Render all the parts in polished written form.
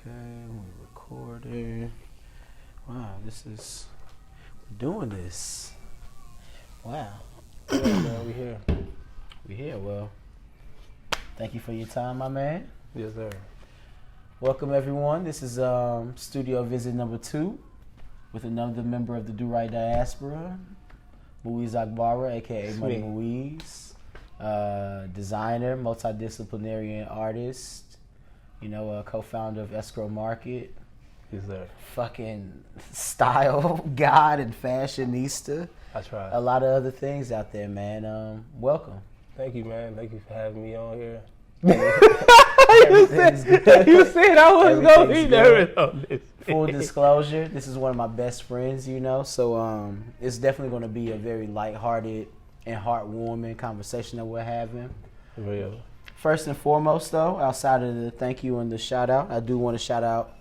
Okay, we're recording. Wow, we're doing this. Wow. Yeah, man, we here. We here, well. Thank you for your time, my man. Yes, sir. Welcome, everyone. This is studio visit number 2 with another member of the Do Right Diaspora, Muizz Ogbara, a.k.a. Money Muizz. Designer, multidisciplinary and artist, a co-founder of Escro Market. Yes, sir. Fucking style god and fashionista. I tried. A lot of other things out there, man. Welcome. Thank you, man. Thank you for having me on here. You said I was going to be nervous on this. Full disclosure, this is one of my best friends, so it's definitely going to be a very lighthearted and heartwarming conversation that we're having. Real. First and foremost, though, outside of the thank you and the shout out, I do want to shout out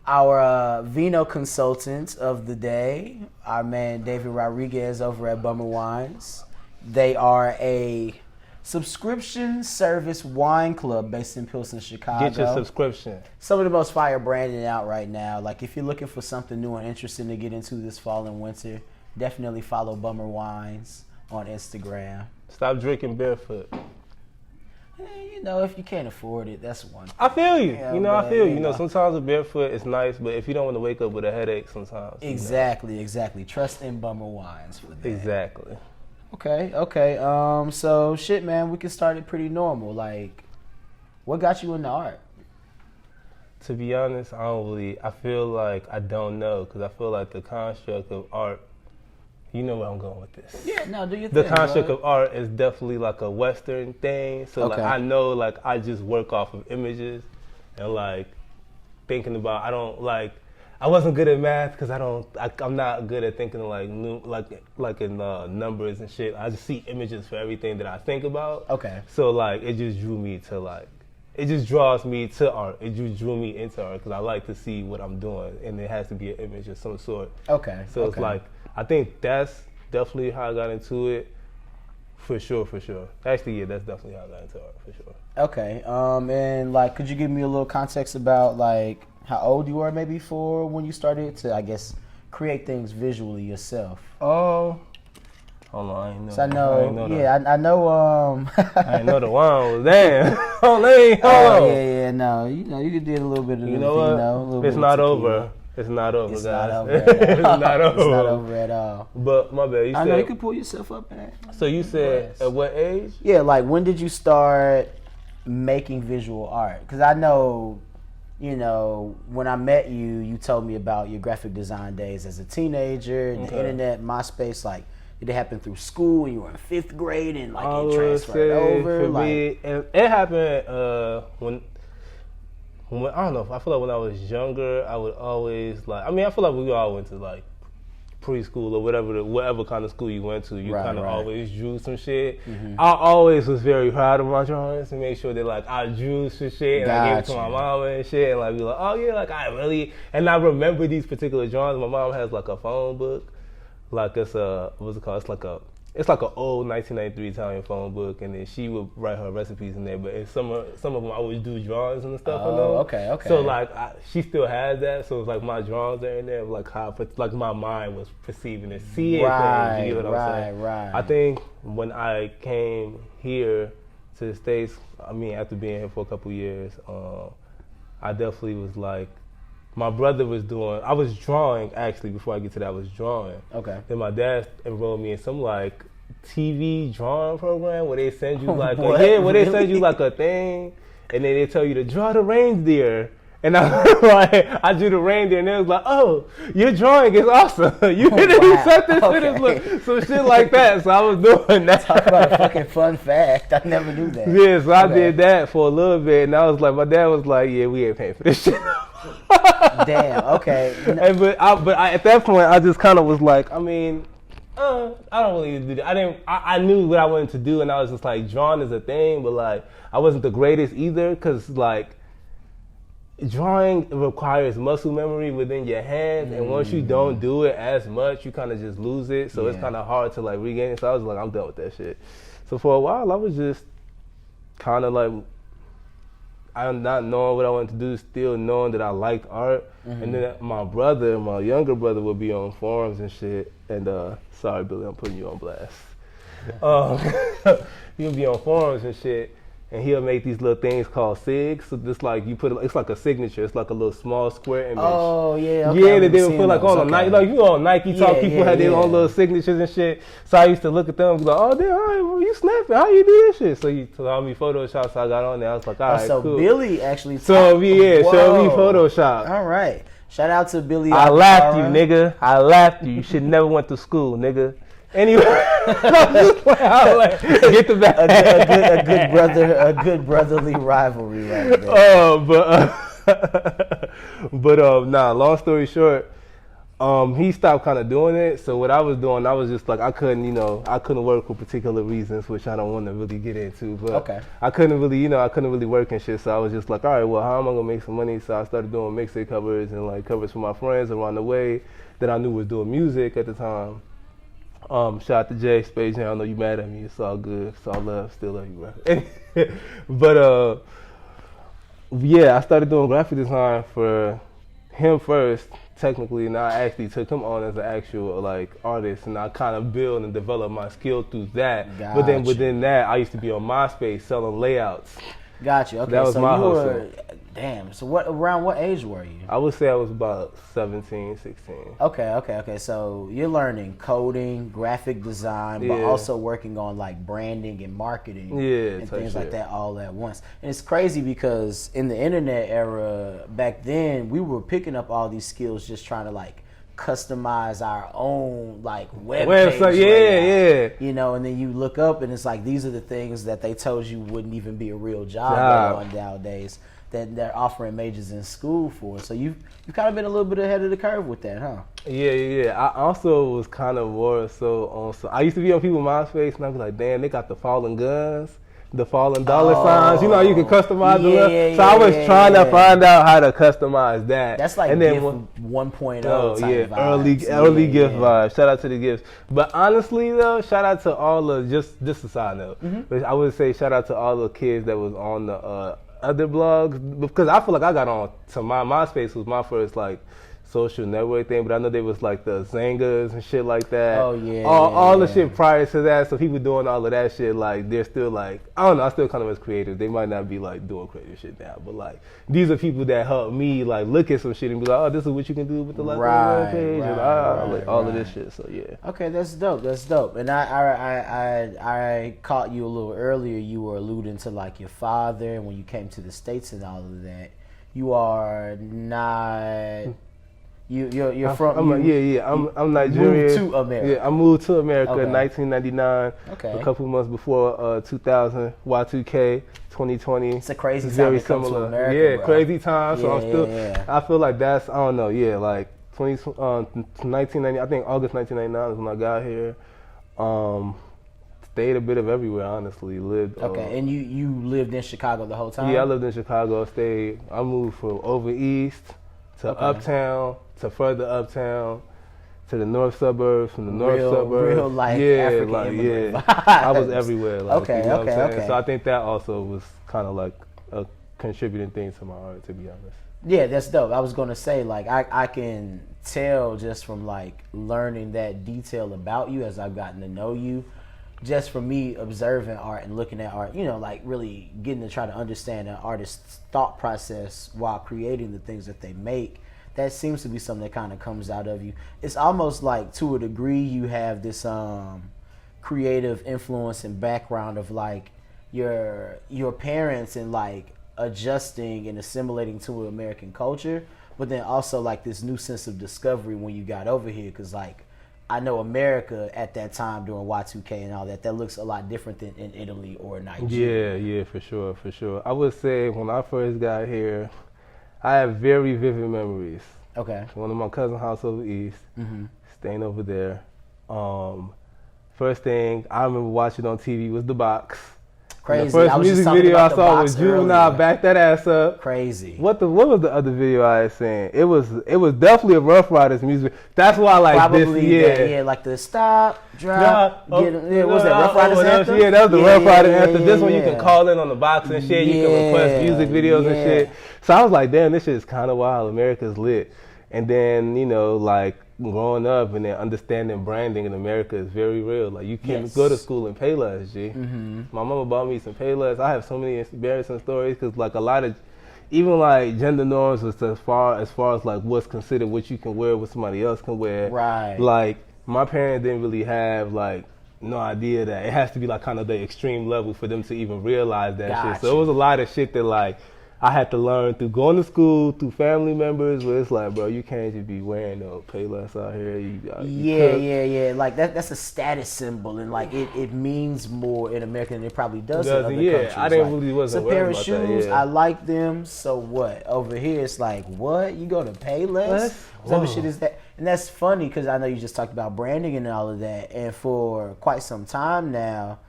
our vino consultant of the day, our man David Rodriguez over at Bummer Wines. They are a subscription service wine club based in Pilsen, Chicago. Get your subscription. Some of the most fire branding out right now. Like if you're looking for something new and interesting to get into this fall and winter, definitely follow Bummer Wines on Instagram. Stop drinking barefoot. If you can't afford it, that's one thing. I feel you. Yeah, I feel you. Sometimes a barefoot is nice, but if you don't want to wake up with a headache sometimes. Exactly. Trust in Bummer Wines for that. Exactly. Okay. So shit, man, we can start it pretty normal. Like, what got you into art? To be honest, I feel like I don't know, because I feel like the construct of art, you know where I'm going with this. Yeah, no, do you The construct of art is definitely like a Western thing. So Okay. like I know like I just work off of images and like thinking about I wasn't good at math because I'm not good at thinking like in numbers and shit. I just see images for everything that I think about. Okay. So like it just drew me to it just draws me to art. It just drew me into art because I like to see what I'm doing, and it has to be an image of some sort. Okay. So it's like, I think that's definitely how I got into it, for sure. Actually, yeah, that's definitely how I got into art, for sure. Okay. And like, could you give me a little context about like how old you were maybe for when you started to, I guess, create things visually yourself? Oh. Hold on, I ain't know. So I know. I know. I didn't know the wine was damn. Hold on. Yeah. No, you did a little bit of. You know what? A little It's bit not of over. It's not over, It's guys. not over at all. It's not over. It's not over at all. But my bad. I know you can pull yourself up, man. So you said at what age? Yeah, like when did you start making visual art? Because I know, when I met you, you told me about your graphic design days as a teenager, the internet, MySpace, like. Did it happen through school and you were in 5th grade and like it transferred over? For me, and it happened when I don't know. I feel like when I was younger, I would always I feel like we all went to like preschool or whatever kind of school you went to. You kind of always drew some shit. Mm-hmm. I always was very proud of my drawings and make sure that like I drew some shit and I gave it to my mom and shit and like be like, oh yeah, like I really, and I remember these particular drawings. My mom has like a phone book. Like it's what's it called? It's like an old 1993 Italian phone book, and then she would write her recipes in there. But in some of them, I would do drawings and stuff. Oh, okay. So like she still has that. So it's like my drawings are in there, like how my mind was perceiving and seeing things. You know what I'm saying? Right. I think when I came here to the States, after being here for a couple years, I definitely was like. My brother was I was drawing actually before I get to that, I was drawing. Okay. Then my dad enrolled me in some like TV drawing program where they send you like they send you like a thing and then they tell you to draw the reindeer. And I drew the reindeer and they was like, oh, your drawing is awesome. You didn't accept this shit, some shit like that. So I was doing that. Talk about a fucking fun fact. I never knew that. Yeah, so I did that for a little bit and I was like, my dad was like, yeah, we ain't paying for this shit. Damn. Okay. But at that point, I just kind of was like, I don't really do that. I knew what I wanted to do, and I was just like, drawing is a thing, but like, I wasn't the greatest either, because like, drawing requires muscle memory within your hands, and once you don't do it as much, you kind of just lose it. So it's kind of hard to like regain it. So I was like, I'm done with that shit. So for a while, I was just kind of like I'm not knowing what I wanted to do, still knowing that I liked art. And then my younger brother, would be on forums and shit. And sorry, Billy, I'm putting you on blast. He'll be on forums and shit, and he'll make these little things called SIGs. So just like you put it, it's like a signature. It's like a little small square image. Oh yeah, okay, yeah. That they would put like on a Nike, like you on Nike Talk. People had their own little signatures and shit. So I used to look at them and be like, oh damn, all right, well, you snapping? How you do this shit? So he taught me Photoshop. So I got on there. I was like, all right, so cool. Billy actually. So show me Photoshop. All right. Shout out to Billy. I laughed you, nigga. I laughed you. You should never went to school, nigga. Anyway, get the back. A good brotherly rivalry right there. Nah. Long story short, he stopped kind of doing it. So what I was doing, I was just like, I couldn't work for particular reasons, which I don't want to really get into. But okay. I couldn't really work and shit. So I was just like, all right, well, how am I gonna make some money? So I started doing mixtape covers and like covers for my friends around the way that I knew was doing music at the time. Shout out to Jay, Space Jam. I know you mad at me. It's all good. It's all love. Still love you, bro. But yeah, I started doing graphic design for him first, technically, and I actually took him on as an actual like artist, and I kind of built and developed my skill through that. Gotcha. But then within that, I used to be on MySpace selling layouts. Gotcha. Okay, that was so my you hustle. were, damn. So around what age were you? I would say I was about 17, 16. Okay. So you're learning coding, graphic design, but also working on like branding and marketing and things like that all at once. And it's crazy because in the internet era back then, we were picking up all these skills just trying to like customize our own like website, yeah. You know, and then you look up and it's like these are the things that they told you wouldn't even be a real job on nowadays that they're offering majors in school for. So you've kind of been a little bit ahead of the curve with that, huh? Yeah. I also was kind of more so on. So I used to be on people's MySpace and I'd be like, damn, they got the fallen guns, the fallen dollar signs. You know, you can customize the look. So I was trying to find out how to customize that. That's like GIF 1.0 type vibes. early GIF vibes. Shout out to the GIFs. But honestly though, shout out to all the just a side note. But I would say shout out to all the kids that was on the other blogs, because I feel like I got on to my MySpace was my first like social network thing, but I know there was like the Zangas and shit like that. Oh yeah. All the shit prior to that. So people doing all of that shit, like they're still like, I don't know, I still kind of as creative. They might not be like doing creative shit now, but like these are people that help me like look at some shit and be like, oh, this is what you can do with the like web page and all of this shit. So yeah. Okay, that's dope. And I caught you a little earlier. You were alluding to like your father and when you came to the States and all of that. You are not. You're from. I'm Nigerian. Moved to America. Yeah, I moved to America in 1999. Okay. A couple months before 2000, Y2K, 2020. It's a crazy time very to come similar. to America. Yeah, bro. crazy time. So I'm still. Yeah. I feel like that's, I don't know. Yeah, like 1990. I think August 1999 is when I got here. Stayed a bit of everywhere, honestly. Lived. Okay, and you lived in Chicago the whole time? Yeah, I lived in Chicago. I moved from over east to uptown, to further uptown, to the north suburbs, from the north suburbs. Real like African immigrant vibes. I was everywhere. Like, okay. So I think that also was kind of like a contributing thing to my art, to be honest. Yeah, that's dope. I was gonna say, like, I can tell just from like learning that detail about you as I've gotten to know you, just from me observing art and looking at art, you know, like really getting to try to understand an artist's thought process while creating the things that they make. That seems to be something that kind of comes out of you. It's almost like, to a degree, you have this creative influence and background of like your parents and like adjusting and assimilating to American culture, but then also like this new sense of discovery when you got over here, because like I know America at that time during Y2K and all that looks a lot different than in Italy or Nigeria. Yeah, for sure. I would say when I first got here, I have very vivid memories. Okay. One of my cousin's house over east, staying over there. First thing I remember watching on TV was The Box. Crazy. The first I was just music talking video I about the saw box was Juvenile, earlier. back that ass up. Crazy. What was the other video I had seen? It was definitely a Rough Riders music. That's why I like Probably this year. that, yeah, like the stop, drop, get 'em. Yeah, was that Rough Oh, Riders anthem? Yeah, that was the Rough Riders anthem. This one you yeah. can call in on the box and shit. You can request music videos and shit. So I was like, damn, this shit is kind of wild. America's lit. And then, you know, like growing up and then understanding branding in America is very real. Like you can go to school and pay less, G. My mama bought me some pay less. I have so many embarrassing stories because like a lot of, even like gender norms was as far as like what's considered what you can wear, what somebody else can wear. Right. Like my parents didn't really have like no idea that it has to be like kind of the extreme level for them to even realize that shit. So it was a lot of shit that like I had to learn through going to school, through family members, where it's like, bro, you can't just be wearing no Payless out here. Yeah. Like that's a status symbol, and like it means more in America than it probably does in other countries. I didn't like, really wasn't it's a pair worried of about shoes. that, yeah. I like them. So what? Over here, it's like, what? You go to Payless? What type of shit is that? And that's funny because I know you just talked about branding and all of that, and for quite some time now,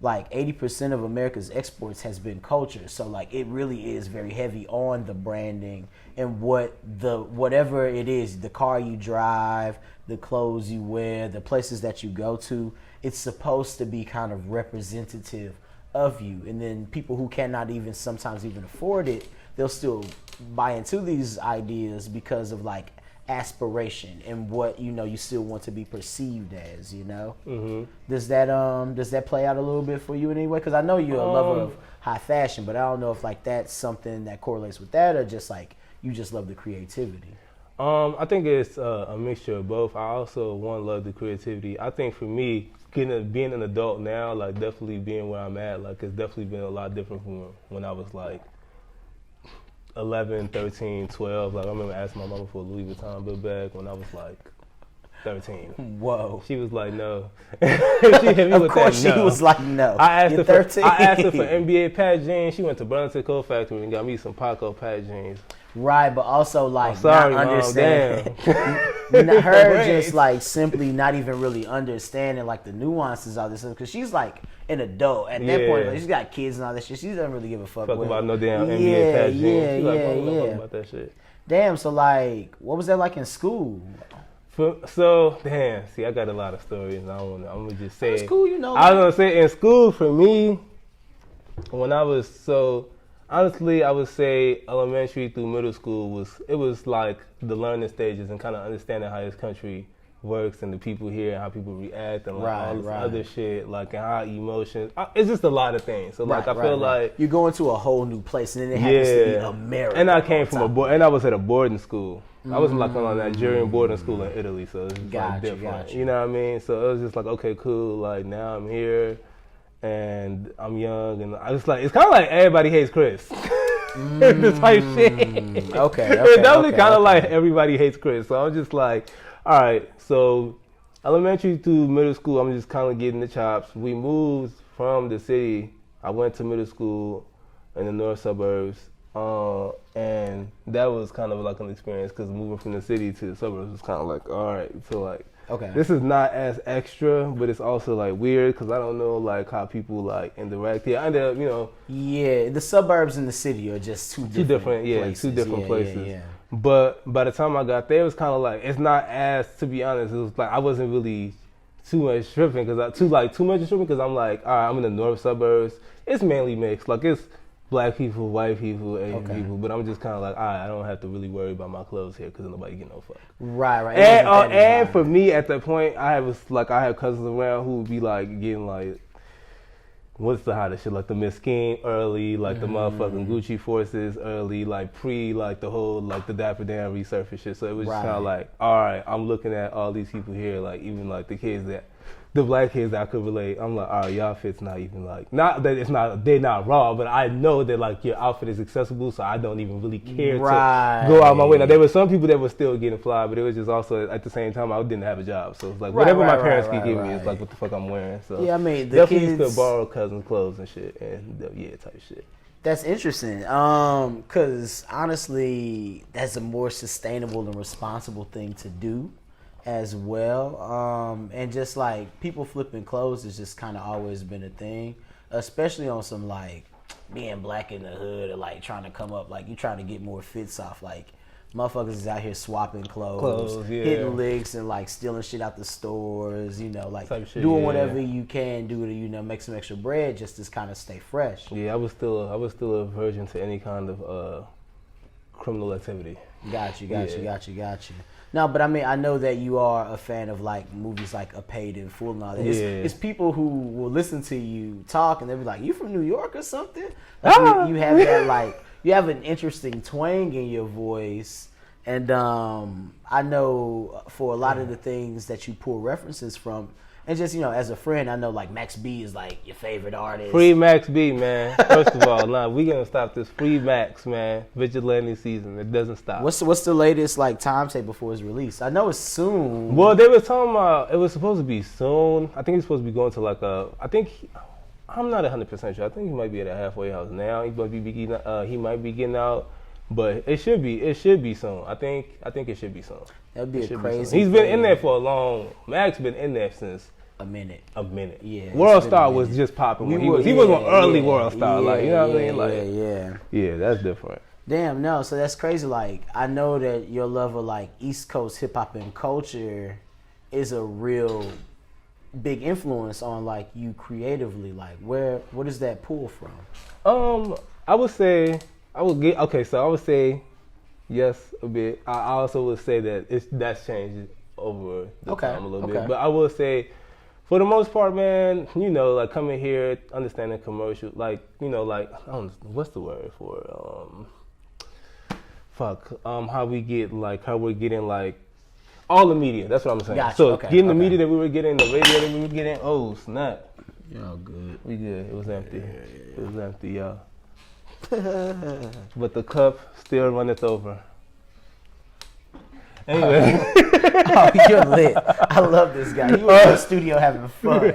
like 80% of America's exports has been culture. So like it really is very heavy on the branding and whatever it is, the car you drive, the clothes you wear, the places that you go to, it's supposed to be kind of representative of you. And then people who cannot even sometimes even afford it, they'll still buy into these ideas because of like aspiration and what you still want to be perceived as. Does that play out a little bit for you in any way? Because I know you're a lover of high fashion, but I don't know if like that's something that correlates with that, or just like you just love the creativity. I think it's a mixture of both. I also love the creativity. I think for me, being an adult now, like definitely being where I'm at, like it's definitely been a lot different from when I was like 11, 13, 12. Like I remember asking my mama for a Louis Vuitton book bag when I was like 13. Whoa. She was like, no. She hit me Of with course that, she no. was like, no. I asked You're her 13. I asked her for NBA patch jeans. She went to Burlington Coat Factory and got me some Paco patch jeans. Right, but also like Sorry, not Mom, understanding damn. her just like simply not even really understanding like the nuances of this, because she's like an adult at that point. Like, she's got kids and all that shit. She doesn't really give a fuck about no damn NBA patch jeans. She's like, I don't fuck about that shit. Damn. So like, what was that like in school? See, I got a lot of stories, and I'm gonna just say. It's cool, I was gonna say in school for me, when I was honestly, I would say elementary through middle school was like the learning stages and kind of understanding how this country works and the people here and how people react and like all this other shit, like and how emotions. It's just a lot of things. So like I feel like you're going to a whole new place, and then it happens to be America. And I came from and I was at a boarding school. I was like on a Nigerian boarding school in Italy, so it's like different. You know what I mean? So it was just like, okay, cool. Like now I'm here. And I'm young, and I just like it's kind of like Everybody Hates Chris, this type shit. Okay, it's definitely kind of like Everybody Hates Chris. So I'm just like, all right. So elementary to middle school, I'm just kind of getting the chops. We moved from the city. I went to middle school in the north suburbs, and that was kind of like an experience because moving from the city to the suburbs was kind of like, all right. So like. Okay. This is not as extra, but it's also like weird because I don't know like how people like interact here. I ended up, Yeah, the suburbs and the city are just two different places. Two different places. Yeah. But by the time I got there, it was kind of like it's not as, to be honest, it was like I wasn't really too much tripping because too much tripping because I'm like, all right, I'm in the north suburbs. It's mainly mixed. Like it's black people, white people, Asian people, but I'm just kind of like, all right, I don't have to really worry about my clothes here because nobody get no fuck. Right. And for me at that point, I have cousins around who would be like getting like, what's the hottest shit? Like the Miss King early, like the motherfucking Gucci Forces early, like pre, like the whole, like the Dapper Dan resurface shit. So it was just kind of like, all right, I'm looking at all these people here, like even like the black kids that I could relate. I'm like, all right, y'all fit's not even like, not that they're not raw, but I know that like your outfit is accessible, so I don't even really care to go out my way. Now there were some people that were still getting fly, but it was just also at the same time I didn't have a job, so it's like whatever my parents could give me is like what the fuck I'm wearing. So yeah, I mean the definitely kids could borrow cousins' clothes and shit, and type shit. That's interesting, because honestly, that's a more sustainable and responsible thing to do as well. And just like people flipping clothes has just kind of always been a thing. especially on some like being black in the hood or like trying to come up, like you trying to get more fits off, like motherfuckers is out here swapping clothes, hitting licks and like stealing shit out the stores, you know, like shit, doing whatever you can do to, you know, make some extra bread just to kind of stay fresh. Yeah, I was still a virgin to any kind of criminal activity. Got you. No, but I mean, I know that you are a fan of like movies like A Paid in Full and all that. It's people who will listen to you talk and they'll be like, "You from New York or something?" Like, you have that like, you have an interesting twang in your voice, and I know for a lot of the things that you pull references from. And just, you know, as a friend, I know, like, Max B is, like, your favorite artist. Free Max B, man. First of all, we going to stop this Free Max, man. Vigilante season. It doesn't stop. What's the latest, like, timetable before it's released? I know it's soon. Well, they were talking about it was supposed to be soon. I think it's supposed to be going to, like, I'm not 100% sure. I think he might be at a halfway house now. He might be getting out. But it should be soon. I think it should be soon. That'd be a crazy. He's been in there for a long. Max been in there since a minute. Yeah. World Star was just popping when he was an early World Star. Like, you know what I mean? Like, yeah, that's different. Damn, no. So that's crazy. Like, I know that your love of like East Coast hip hop and culture is a real big influence on like you creatively. Like, where does that pull from? I would say. I would say yes a bit. I also would say that that's changed over the time a little bit. But I will say, for the most part, man, you know, like coming here, understanding commercial, like, you know, like, I don't know, what's the word for how we're getting like all the media. That's what I'm saying. Gotcha. So getting the media that we were getting, the radio that we were getting. Oh snap! Y'all good. We good. It was empty. It was empty, y'all. But the cup still runneth over. Anyway. Oh, you're lit. I love this guy. You were in the studio having fun.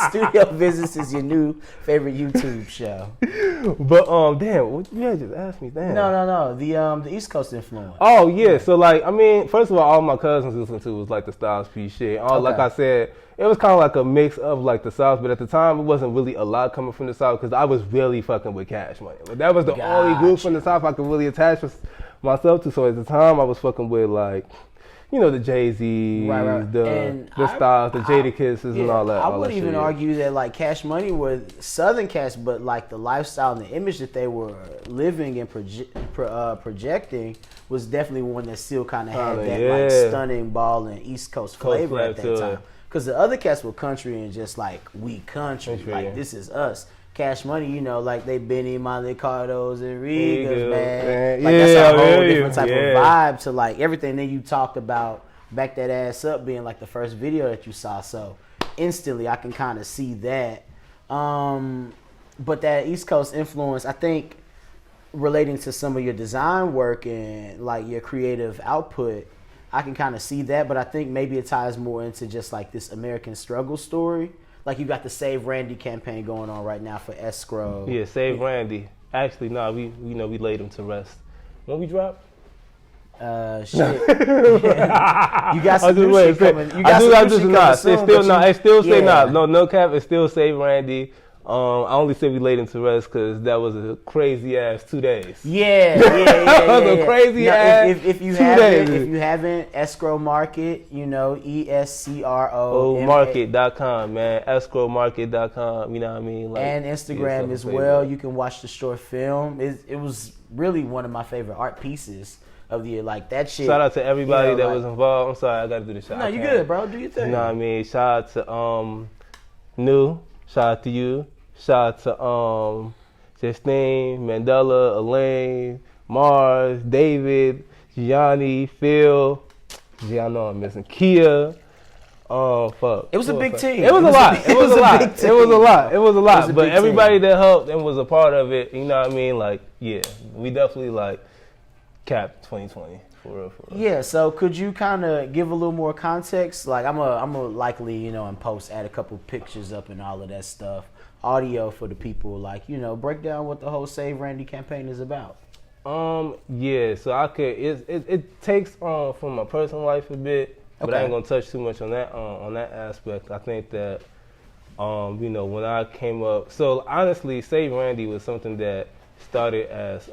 Studio Visits is your new favorite YouTube show. But damn, what you guys just asked me? Damn. No. The East Coast influence. Oh yeah. So like, I mean, first of all my cousins listened to was like the Styles P shit. Like I said, it was kind of like a mix of like the South, but at the time it wasn't really a lot coming from the South because I was really fucking with Cash Money. Like, that was the only group from the South I could really attach myself to. So at the time I was fucking with like, you know, the Jay-Z, the Styles, the Jadakisses and all that. I would even argue that like Cash Money was Southern Cash, but like the lifestyle and the image that they were living and projecting was definitely one that still kind of had that like stunning ball and East Coast flavor at that time. Because the other cats were country and just like we country, like this is us. Cash Money, you know, like they Benny, Monte Carlos, and Rigas, man. Like that's a whole different type of vibe to like everything that you talked about. Back that ass up being like the first video that you saw. So instantly I can kind of see that. But that East Coast influence, I think, relating to some of your design work and like your creative output, I can kind of see that, but I think maybe it ties more into just like this American struggle story. Like you got the Save Randy campaign going on right now for Escro. Yeah, Save Randy. Actually, we laid him to rest. When we drop? Shit. Yeah. You got some new shit coming. You got some new shit coming soon. It still say not. No cap. It still Save Randy. I only said we laid him to rest because that was a crazy ass 2 days. Yeah. That was a crazy ass. If you haven't, Escro Market, you know, ESCRO market.com, man. Escromarket.com, you know what I mean? Like, and Instagram as well. You can watch the short film. It was really one of my favorite art pieces of the year. Like that shit. Shout out to everybody that was involved. I'm sorry, I gotta do the shout. No, you good, bro. Do your thing. You know what I mean? Shout out to New. Shout out to you. Shout out to Justine, Mandela, Elaine, Mars, David, Gianni, Phil. I know I'm missing Kia. Fuck. It was a big team. It was a lot. But everybody that helped and was a part of it, you know what I mean? Like, yeah, we definitely like capped 2020. For real. Yeah, so could you kind of give a little more context? Like, I'm a likely, you know, in post add a couple pictures up and all of that stuff. Audio for the people, like, you know, break down what the whole Save Randy campaign is about. Yeah, so I could. It takes from my personal life a bit, but I ain't gonna touch too much on that aspect. I think that You know, when I came up, so honestly, Save Randy was something that started as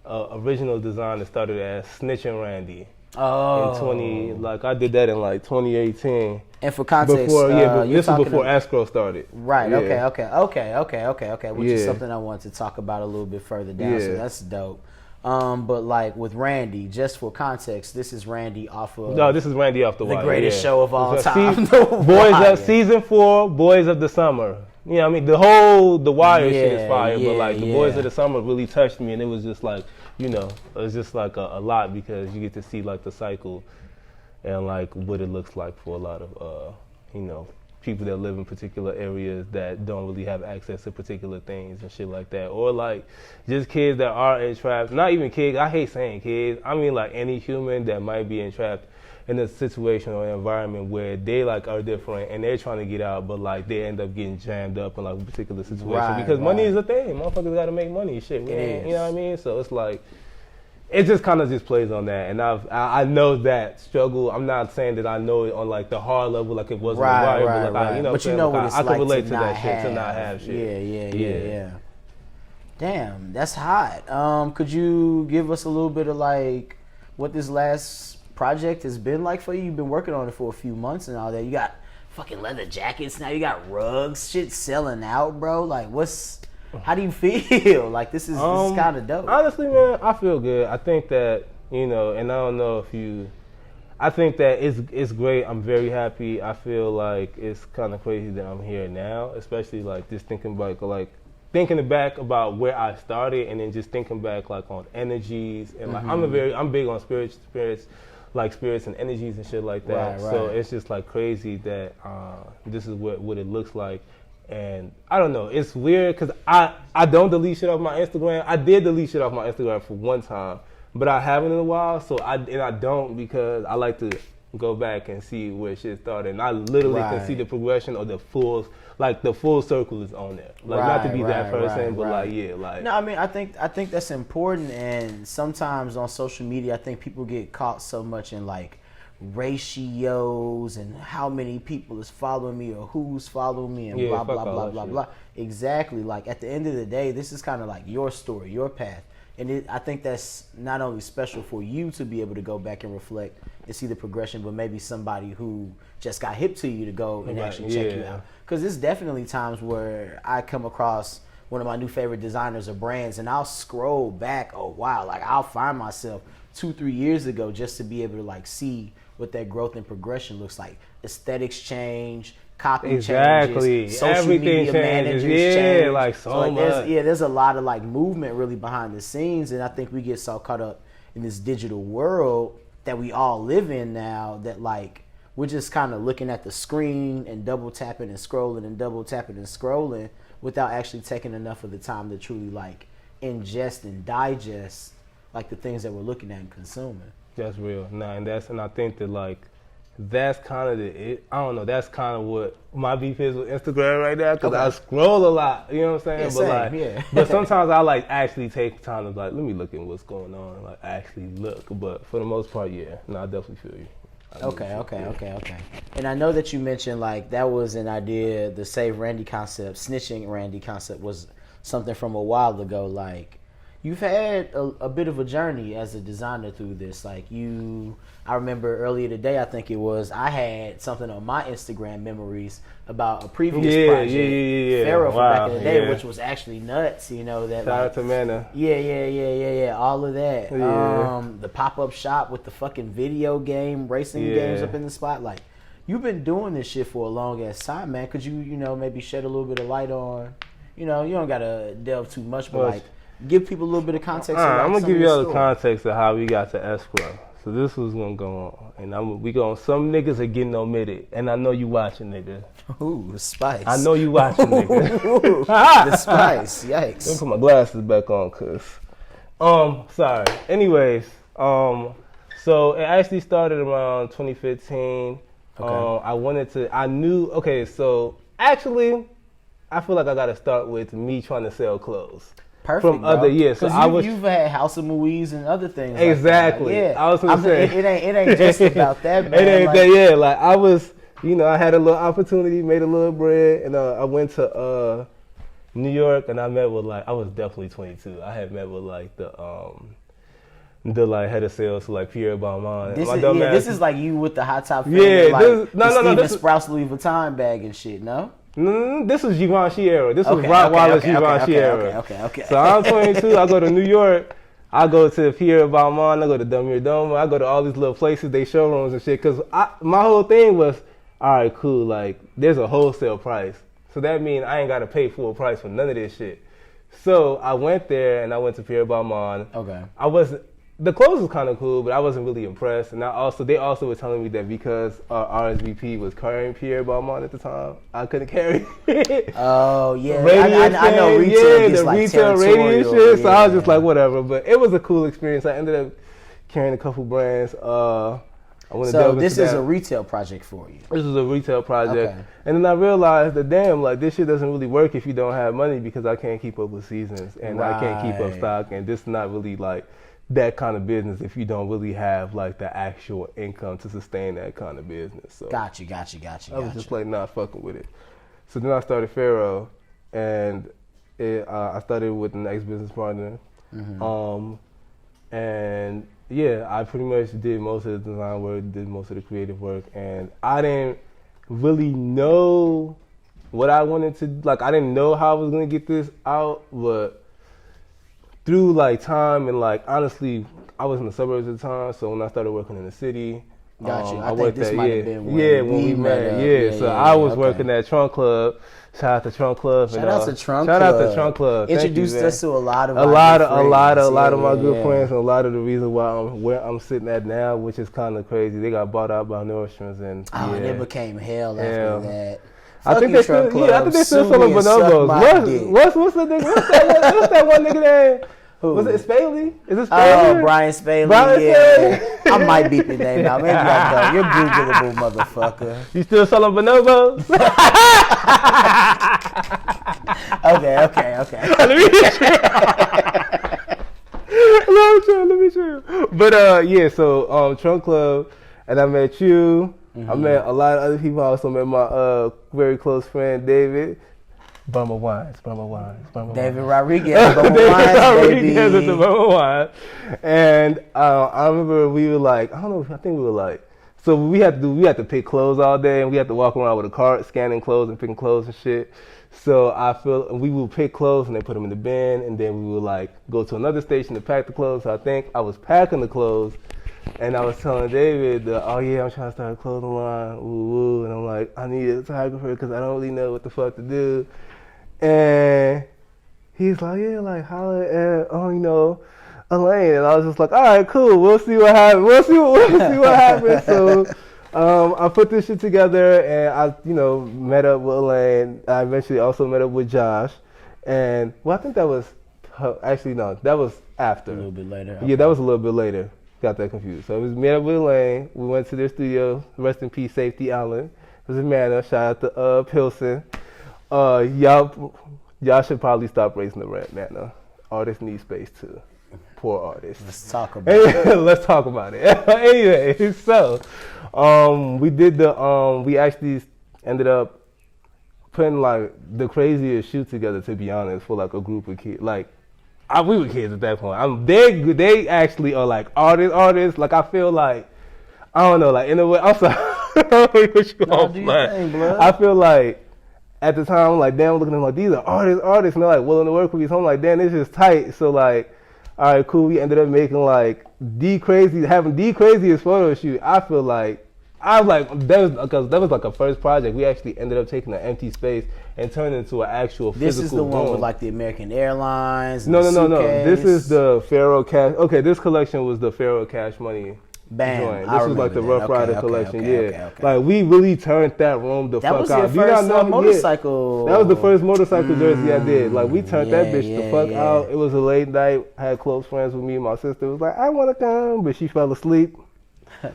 original design that started as Snitching Randy. Oh. I did that in like 2018. And for context, before, this was before Escro started. Right. Yeah. Okay. Which is something I wanted to talk about a little bit further down. So that's dope. But like with Randy, just for context, this is Randy off of. No, this is Randy off the Wire. The greatest show of all time. Boys of season 4, Boys of the Summer. You know, I mean, the Wire shit is fire, but like the Boys of the Summer really touched me, and it was just like, you know, it was just like a lot because you get to see like the cycle and like what it looks like for a lot of you know, people that live in particular areas that don't really have access to particular things and shit like that, or like just kids that are entrapped. Not even kids. I hate saying kids. I mean like any human that might be entrapped in a situation or environment where they like are different and they're trying to get out, but like they end up getting jammed up in like a particular situation because money is a thing. Motherfuckers got to make money. Shit, you know what I mean? So it's like it just kind of just plays on that, and I know that struggle. I'm not saying that I know it on like the hard level, like it was on the Wire, but like, you know, but you know what it's I like can relate to that shit, to not have shit. Yeah. Damn, that's hot. Could you give us a little bit of like what this last project has been like for you? You've been working on it for a few months and all that. You got fucking leather jackets now. You got rugs, shit selling out, bro. Like, how do you feel? Like, this is kind of dope. Honestly, man, I feel good. I think that, you know, and I don't know if I think that it's great. I'm very happy. I feel like it's kind of crazy that I'm here now, especially like just thinking back about where I started, and then just thinking back like on energies and like I'm big on spirits, like spirits and energies and shit like that. Right. So it's just like crazy that this is what it looks like. And I don't know, it's weird because I don't delete shit off my Instagram. I did delete shit off my Instagram for one time, but I haven't in a while. So I don't because I like to go back and see where shit started. And I literally can see the progression of the full circle is on there. Like not to be that person, but like no, I mean I think that's important. And sometimes on social media, I think people get caught so much in like ratios and how many people is following me or who's following me and blah blah blah blah blah. Exactly. Like at the end of the day, this is kind of like your story, your path. And I think that's not only special for you to be able to go back and reflect and see the progression, but maybe somebody who just got hip to you to go and actually check you out. Because there's definitely times where I come across one of my new favorite designers or brands, and I'll scroll back a while. Like I'll find myself 2-3 years ago just to be able to like see what that growth and progression looks like. Aesthetics change, copy changes, social everything media changes. managers change. Like so much. There's a lot of like movement really behind the scenes, and I think we get so caught up in this digital world that we all live in now that like we're just kind of looking at the screen and double tapping and scrolling without actually taking enough of the time to truly like ingest and digest like the things that we're looking at and consuming. That's real. And I think that like that's kind of I don't know, that's kind of what my beef is with Instagram right now, because I scroll a lot, you know what I'm saying? But sometimes I like actually take time to like, let me look at what's going on, like actually look. But for the most part, I definitely feel you. Okay. And I know that you mentioned like that was an idea, the Save Randy concept, Snitching Randy concept was something from a while ago. Like you've had a bit of a journey as a designer through this. Like I remember earlier today, I think it was, I had something on my Instagram memories about a previous project, Pharaoh from back in the day, which was actually nuts, you know. That shout out to Mana. Yeah, all of that. The pop-up shop with the fucking video game, racing games up in the spot. Like, you've been doing this shit for a long ass time, man. Could you maybe shed a little bit of light on, you don't gotta delve too much, but like, give people a little bit of context. I'm gonna give you all the context of how we got to Escro. So this was gonna go on, and some niggas are getting omitted, and I know you watching, nigga. Ooh, the spice. I know you watching, nigga. Ooh, the spice. Yikes. Let me put my glasses back on, sorry. Anyways, so it actually started around 2015. So actually, I feel like I gotta start with me trying to sell clothes. Perfect, from other years. So you've had House of Muizz and other things. Exactly. Like that. I was gonna say it ain't just about that, man. It ain't like, that. Yeah, like I was you know, I had a little opportunity, made a little bread, and I went to New York, and I met with I was definitely 22. I had met with the head of sales, so Pierre Balmain. This is like you with the hot top. Yeah, Steven Sprouse Louis Vuitton bag and shit. No. This was Givenchy era. This was Rock Wallace Givenchy era. Okay. So I'm 22. I go to New York. I go to Pierre Balmain. I go to Demir Doma. I go to all these little places, they showrooms and shit. Cause my whole thing was, all right, cool. There's a wholesale price, so that means I ain't gotta pay full price for none of this shit. So I went there and I went to Pierre Balmain. Okay. The clothes was kind of cool, but I wasn't really impressed. And they also were telling me that because our RSVP was carrying Pierre Balmain at the time, I couldn't carry it. Oh, yeah. I know retail gets the retail radio shit. So I was just whatever. But it was a cool experience. I ended up carrying a couple brands. So this is a retail project for you. This is a retail project. Okay. And then I realized that, damn, this shit doesn't really work if you don't have money because I can't keep up with seasons. And I can't keep up stock. And this is not really that kind of business if you don't really have the actual income to sustain that kind of business. So Got you. I was just not fucking with it. So then I started Pharaoh, and I started with an ex-business partner. Mm-hmm. And yeah, I pretty much did most of the design work, did most of the creative work, and I didn't really know what I wanted to, I didn't know how I was going to get this out, but through time and honestly, I was in the suburbs at the time, so when I started working in the city, Gotcha. I worked at when we met. So I was working at Trunk Club. Shout out to Trunk Club. Shout out to Trunk Club. Introduced us to a lot of my good friends, and a lot of the reason why I'm sitting at now, which is kind of crazy. They got bought out by Nordstrom's, and and it became hell after that. I think they still selling bonobos. What's that one nigga name? Who? Was it Spaley? Is it Spaley? Oh, Brian Spaley. I might beat the name out. Maybe I don't. You're Googleable, motherfucker. You still selling bonobos? Okay. Let me show. But so Trunk Club, and I met you. Mm-hmm. I met a lot of other people. I also met my very close friend David. Burma Wines. David Rodriguez, Burma Wines, baby. At the Burma Wines. And I remember we were I think we were so we had to pick clothes all day, and we had to walk around with a cart scanning clothes and picking clothes and shit. So we would pick clothes and they put them in the bin, and then we would go to another station to pack the clothes. So I think I was packing the clothes. And I was telling David, I'm trying to start a clothing line, woo, and I'm I need a photographer because I don't really know what the fuck to do. And he's holler at, Elaine. And I was just all right, cool, we'll see what happens. We'll see what happens. So I put this shit together, and I, met up with Elaine. I eventually also met up with Josh. And, I think that was, actually, no, that was after. A little bit later. Okay. Yeah, that was a little bit later. Got that confused. So it was met up with Elaine. We went to their studio. Rest in peace, Safety Island. It was a manor. Shout out to Pilsen. Y'all should probably stop raising the rent, man. Artists need space too. Poor artists. Let's talk about it. Let's talk about it. Anyway, so we actually ended up putting the craziest shoot together, to be honest, for a group of kids. We were kids at that point. They actually are artists. I feel I don't know, in a way. I'm sorry. I feel at the time, I'm damn, looking at them these are artists, and they're willing to work with me. So I'm damn, this is tight. So all right, cool. We ended up making having the craziest photo shoot. I feel that was a first project. We actually ended up taking an empty space and turned it into an actual physical This is the one room. with the American Airlines. No. This is the Pharaoh Cash. Okay, this collection was the Pharaoh Cash Money. Bam. Joint. This was the Rough Rider collection. Okay. We really turned that room the fuck out. That was your first motorcycle. That was the first motorcycle jersey I did. We turned that bitch the fuck out. It was a late night. I had close friends with me. My sister was I want to come, but she fell asleep. That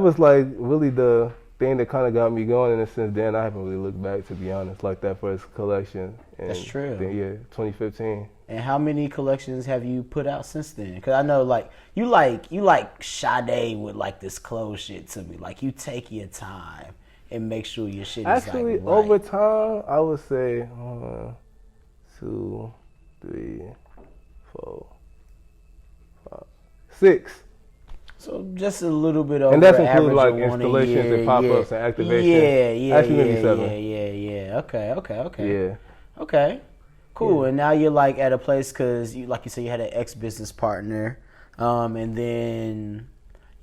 was really thing that kind of got me going, and since then I haven't really looked back, to be honest. Like that first collection. And That's true. Then, 2015. And how many collections have you put out since then? Because I know, like, you like Sade with like this clothes shit to me. Like, you take your time and make sure your shit is actually like right. Over time, I would say 1, 2, 3, 4, 5, 6. So just a little bit over. And that's including like average of one a installations year, and pop-ups and activations. Yeah. Actually, maybe 7. Yeah. Okay. Yeah. Okay. Cool. Yeah. And now you're like at a place because you, like you said, you had an ex-business partner, and then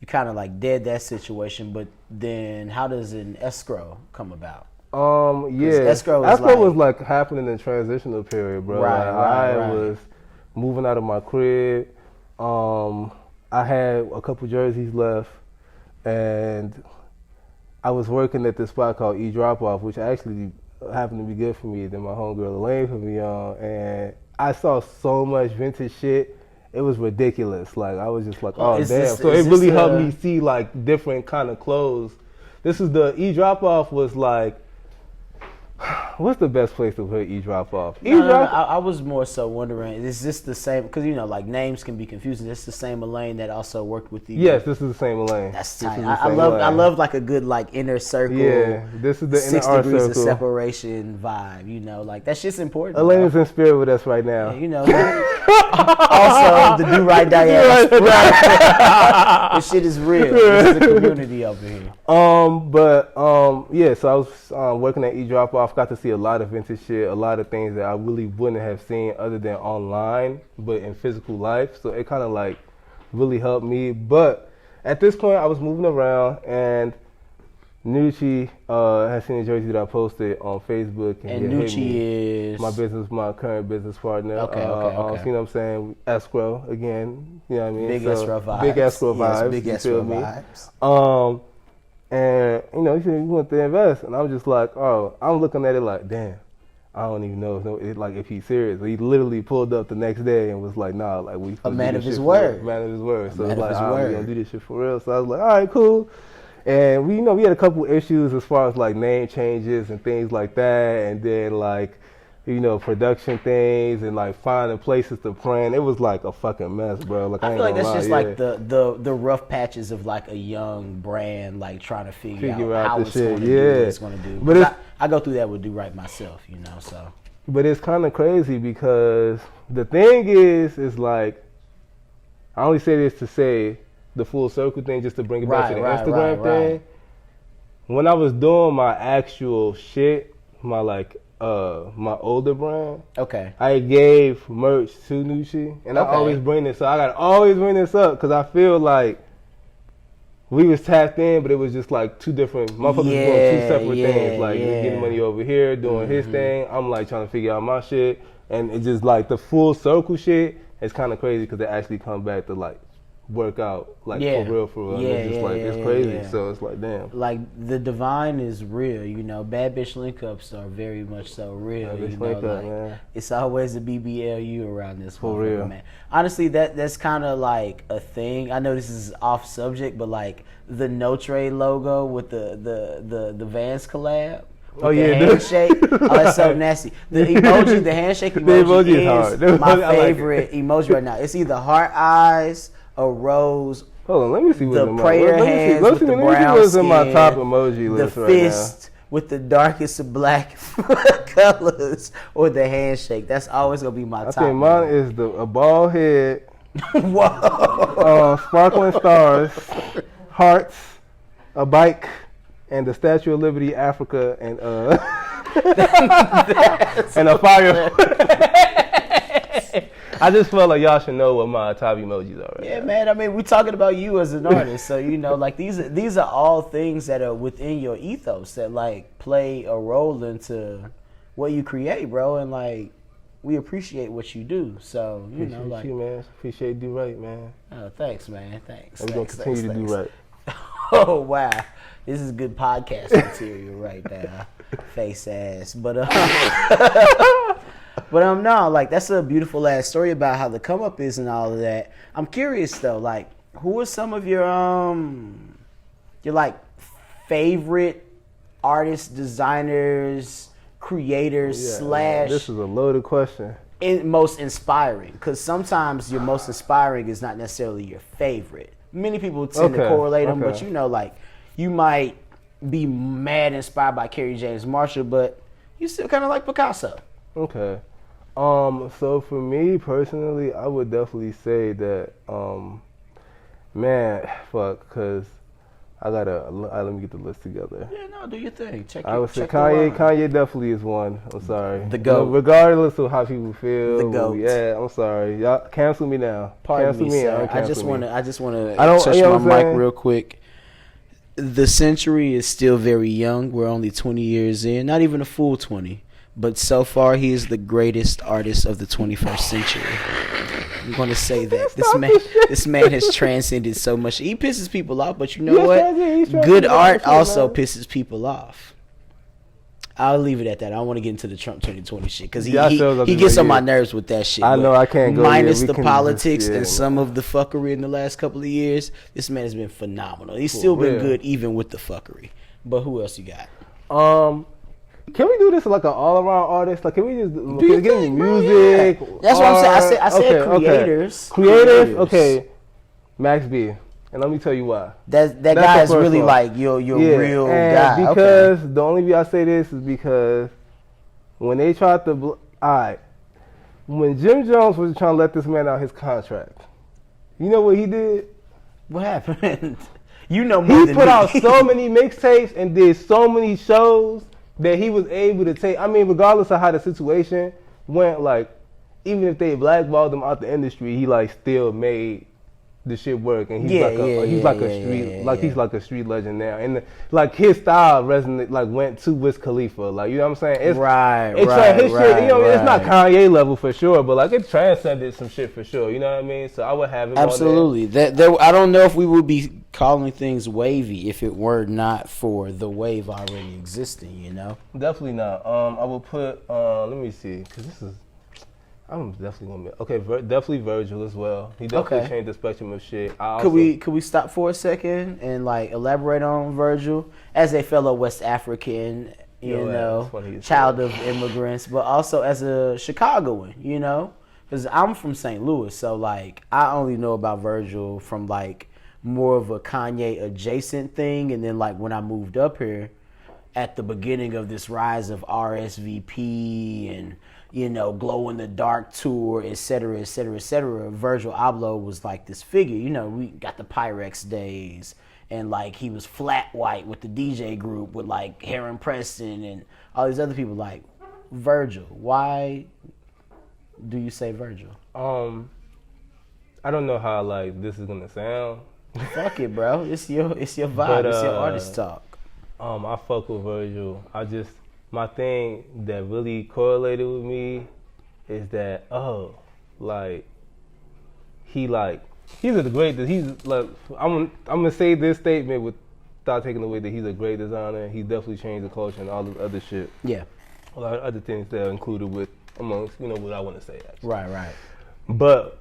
you kind of like did that situation. But then, how does an escrow come about? Escro was like happening in the transitional period, bro. Right. I was moving out of my crib. I had a couple jerseys left, and I was working at this spot called Drop Off, which actually happened to be good for me. Then my homegirl Elaine put me on, and I saw so much vintage shit. It was ridiculous. Like, I was just like, oh damn. So it really helped me see like different kind of clothes. This is the Drop Off was like, what's the best place to put Drop Off? I was more so wondering, is this the same? Because like names can be confusing. Is this the same Elaine that also worked with you? Yes, this is the same Elaine. That's tight. I love like a good like inner circle. Yeah, this is the 6 inner degrees circle. of separation vibe. Like that shit's important. Elaine is in spirit with us right now. Also the do right diaspora. This shit is real. This is a community over here. So I was working at Drop Off. Got to see a lot of vintage shit, a lot of things that I really wouldn't have seen other than online, but in physical life. So it kind of like really helped me. But at this point, I was moving around, and Nucci has seen a jersey that I posted on Facebook, and Nucci is my current business partner. Okay. You know what I'm saying? Escro again. You know what I mean? Big Escro vibes. Big Escro vibes. Big Escro vibes. And he said, you want to invest, and I was just like, I'm looking at it like, damn, I don't even know if he's serious. He literally pulled up the next day and was like, nah, like we a man of his word. Man of his word. So it's like, we're gonna do this shit for real. So I was like, all right, cool. And we had a couple issues as far as like name changes and things like that, and then like, production things and like finding places to print. It was like a fucking mess, bro. Like, I feel like that's just like the rough patches of like a young brand, like trying to figure out how it's going to do what it's going to do. But I go through that with Do Right myself, so. But it's kind of crazy because the thing is like, I only say this to say the full circle thing, just to bring it back to the Instagram thing. When I was doing my actual shit, my older brand. Okay. I gave merch to Nucci, and I always bring this up. I gotta always bring this up because I feel like we was tapped in, but it was just like two different motherfuckers doing two separate things. Like, he's getting money over here, doing his thing. I'm like trying to figure out my shit, and it's just like the full circle shit. It's kind of crazy because they actually come back to like work out like for real. It's crazy. Yeah. So it's like, damn. Like the divine is real, Bad bitch link ups are very much so real. Man. It's always a BBLU around this for real, man. Honestly, that's kind of like a thing. I know this is off subject, but like the No Trade logo with the Vans collab. The handshake. That's so nasty. The handshake emoji is my favorite emoji right now. It's either heart eyes, a rose. Hold on, let me see what's the prayer hands with the brown skin, in my top emoji list the right fist with the darkest of black colors, or the handshake. That's always gonna be my top. I think mine is a bald head, whoa, sparkling stars, hearts, a bike, and the Statue of Liberty, Africa, and and a fire. I just felt like y'all should know what my top emojis are. Yeah, man. I mean, we're talking about you as an artist, so like these are all things that are within your ethos that like play a role into what you create, bro. And like, we appreciate what you do. So appreciate you, man. Appreciate Do Right, man. Oh, thanks, man. Thanks. We're gonna continue to do right. Oh wow, this is good podcast material right now. Face ass, but no, like that's a beautiful ass story about how the come up is and all of that. I'm curious though, like who are some of your like favorite artists, designers, creators, slash. This is a loaded question. Most inspiring, because sometimes your most inspiring is not necessarily your favorite. Many people tend to correlate them, but like you might be mad inspired by Kerry James Marshall, but you still kind of like Picasso. Okay. So for me personally, I would definitely say that, because let me get the list together. Yeah, no, do your thing. I would say Kanye definitely is one. I'm sorry. The GOAT. Regardless of how people feel. The GOAT. Yeah, I'm sorry. Y'all cancel me now. Pardon me, sir. I just want to touch my mic real quick. The century is still very young. We're only 20 years in. Not even a full 20. But so far, he is the greatest artist of the 21st century. I'm going to say that. This man has transcended so much. He pisses people off, but you know what? Good art also pisses people off. I'll leave it at that. I don't want to get into the Trump 2020 shit because he gets on my nerves with that shit. I know I can't go minus the politics and some of the fuckery in the last couple of years. This man has been phenomenal. He's still been good even with the fuckery. But who else you got? Can we do this like an all-around artist? Like, can we just get into music? Yeah. That's what I'm saying. I said creators. Creators. Okay. Max B. And let me tell you why. That guy is really like your real guy. Because the only reason I say this is because when they tried to, when Jim Jones was trying to let this man out his contract, you know what he did? What happened? You know more than me. He put out so many mixtapes and did so many shows that he was able to take. I mean, regardless of how the situation went, like, even if they blackballed him out the industry, he like still made the shit work, and he's like a street legend now, and like his style went to Wiz Khalifa, like, you know what I'm saying? It's shit, you know, it's not Kanye level for sure, but like it transcended some shit for sure, you know what I mean? So I would have it absolutely. I don't know if we would be calling things wavy if it were not for the wave already existing, you know? Definitely not. I will put let me see, because this is. I'm definitely gonna definitely Virgil as well. He definitely changed the spectrum of shit. Could we stop for a second and like elaborate on Virgil as a fellow West African, child of immigrants, but also as a Chicagoan, you know, because I'm from St. Louis, so like I only know about Virgil from like more of a Kanye adjacent thing, and then like when I moved up here at the beginning of this rise of RSVP and, you know, Glow in the Dark tour, et cetera, et cetera, et cetera, Virgil Abloh was like this figure. You know, we got the Pyrex days, and like he was Flat White with the DJ group with like Heron Preston and all these other people. Like, Virgil, why do you say Virgil? I don't know how like this is gonna sound. Fuck it, bro. It's your vibe. It's your artist talk. I fuck with Virgil. My thing that really correlated with me is that, he's the greatest. He's like, I'm gonna say this statement without taking away that he's a great designer. He definitely changed the culture and all this other shit. Yeah. A lot of other things that are included with amongst, you know, what I want to say actually. Right. But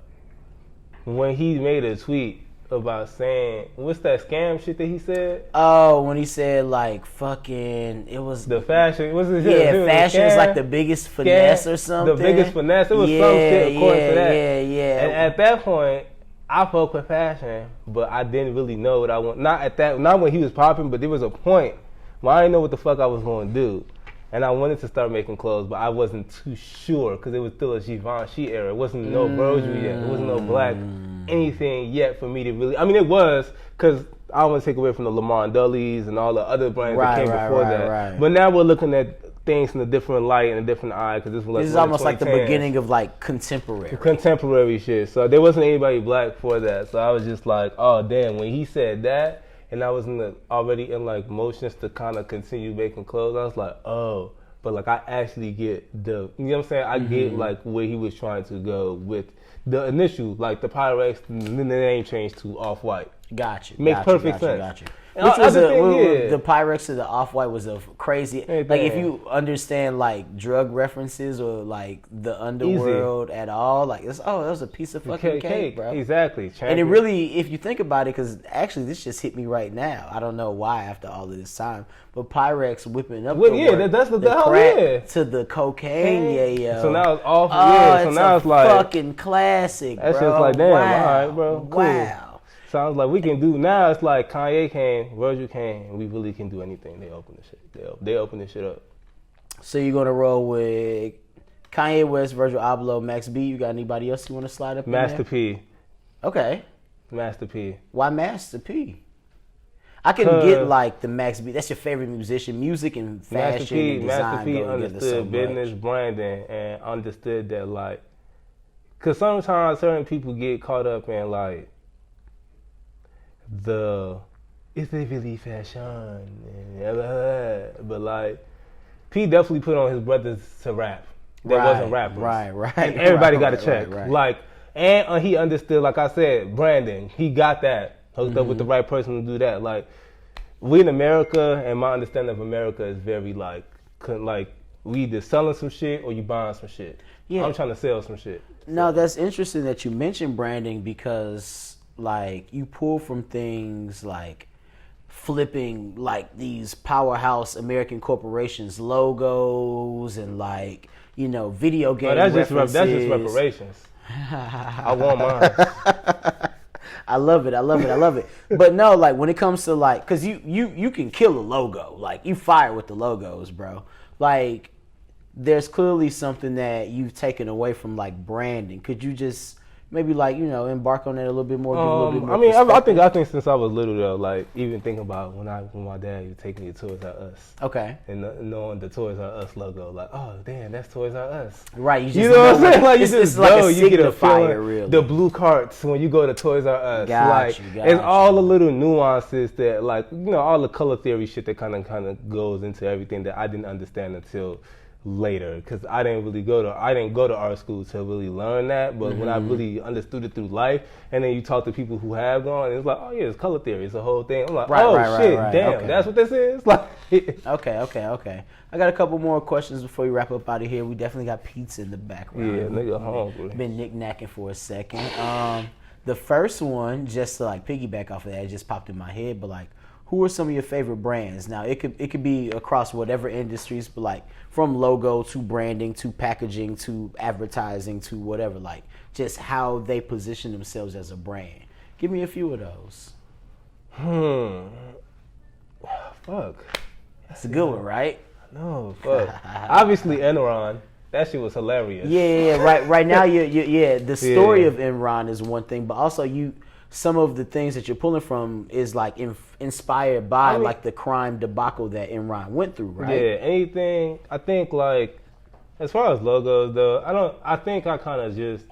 when he made a tweet about saying, what's that scam shit that he said? Oh, when he said like fucking, it was the fashion. Fashion is like the biggest finesse or something. The biggest finesse. It was some shit according to that. Yeah. And at that point, I fuck with fashion, but I didn't really know what I want. Not when he was popping, but there was a point where I didn't know what the fuck I was going to do. And I wanted to start making clothes, but I wasn't too sure because it was still a Givenchy era. It wasn't no Virgil yet. It wasn't no black anything yet for me to really. I mean, it was because I want to take away from the Lamar & Dudleys and all the other brands that came before that. Right. But now we're looking at things in a different light and a different eye because this is almost like the beginning of like contemporary shit. So there wasn't anybody black for that. So I was just like, oh damn, when he said that. And I was already in like motions to kind of continue making clothes. I was like, oh, but like I actually get you know what I'm saying? I get like where he was trying to go with the initial, like the Pyrex, the name changed to Off-White. Got you. Makes got you, perfect got you, sense. got you. And Which was other thing, yeah. the Pyrex to the Off-White was a crazy. Hey, like if man. you understand like drug references or like the underworld at all, like that was a piece of fucking cake, bro. Exactly. And it really, if you think about it, because actually this just hit me right now. I don't know why after all of this time, but Pyrex whipping up that's the hell, crack to the cocaine, yo. So now it's off. So it's now a it's like fucking classic, bro. That's just like damn. Wow. All right, bro. Cool. Wow. Sounds like we can do now. It's like Kanye came, Virgil came, and we really can do anything. They open the shit. They open this shit up. So you're gonna roll with Kanye West, Virgil Abloh, Max B. You got anybody else you want to slide up? Master in there? P. Okay. Master P. Why Master P? I can get like the Max B. That's your favorite musician. Music and fashion and design Master P go together so understood business much. branding and understood that like, cause sometimes certain people get caught up in like is it really fashion? But like, P definitely put on his brothers to rap. That wasn't rappers. Right. And everybody got a check. Like, and he understood, like I said, branding. He got that hooked up with the right person to do that. Like, we in America, and my understanding of America is very like we either selling some shit or you buying some shit. Yeah. I'm trying to sell some shit. No, that's interesting that you mentioned branding because like you pull from things like flipping like these powerhouse American corporations logos and like video game references. That's just reparations. I want mine. I love it. But no, like when it comes to like, cause you can kill a logo. Like you fire with the logos, bro. Like there's clearly something that you've taken away from like branding. Could you just maybe like embark on that a little bit more? Give a little bit more I mean, I think since I was little though, like even thinking about when my dad used to take me to Toys R Us. Okay. And knowing the Toys R Us logo, like damn, that's Toys R Us. Right. You know what I'm saying? Like it's like a you get a feeling. Really. The blue carts when you go to Toys R Us. Got you. It's all the little nuances that like all the color theory shit that kind of goes into everything that I didn't understand until later, because I didn't go to art school to really learn that, but when I really understood it through life, and then you talk to people who have gone, it's like, oh yeah, it's color theory, it's a whole thing. I'm like, shit, damn, okay. That's what this is. Like, okay. I got a couple more questions before we wrap up out of here. We definitely got pizza in the background. Yeah, nigga hungry. Been knick-knacking for a second. The first one, just to like piggyback off of that, it just popped in my head, but like, who are some of your favorite brands? Now, it could be across whatever industries, but like from logo to branding to packaging to advertising to whatever, like just how they position themselves as a brand. Give me a few of those. Fuck. That's a good one, right? No, fuck. Obviously, Enron. That shit was hilarious. Yeah. Right now, the story of Enron is one thing, but also some of the things that you're pulling from is like inspired by like the crime debacle that Enron went through, right? Yeah, anything. I think like as far as logos though, I think I kind of just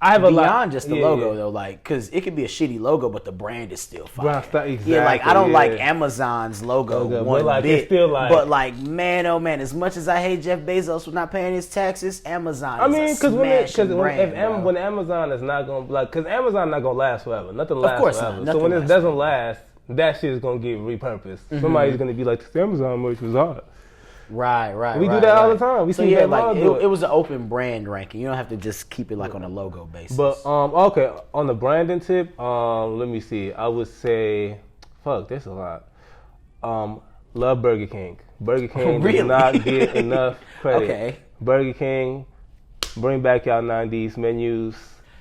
have beyond just the logo though, like because it could be a shitty logo, but the brand is still fire. Exactly, yeah, like I don't like Amazon's logo one like, bit, it's still like, but like man, oh man, as much as I hate Jeff Bezos for not paying his taxes, Amazon. When Amazon is not gonna because Amazon not gonna last forever. Nothing lasts forever. So when it doesn't last, that shit is gonna get repurposed. Mm-hmm. Somebody's gonna be like, this Amazon merch was hot. Right. We do that all the time. We see that like it was an open brand ranking. You don't have to just keep it like on a logo basis. But okay, on the branding tip, let me see. I would say, fuck, there's a lot. Love Burger King. Burger King does not get enough credit. Okay. Burger King, bring back y'all 90s menus.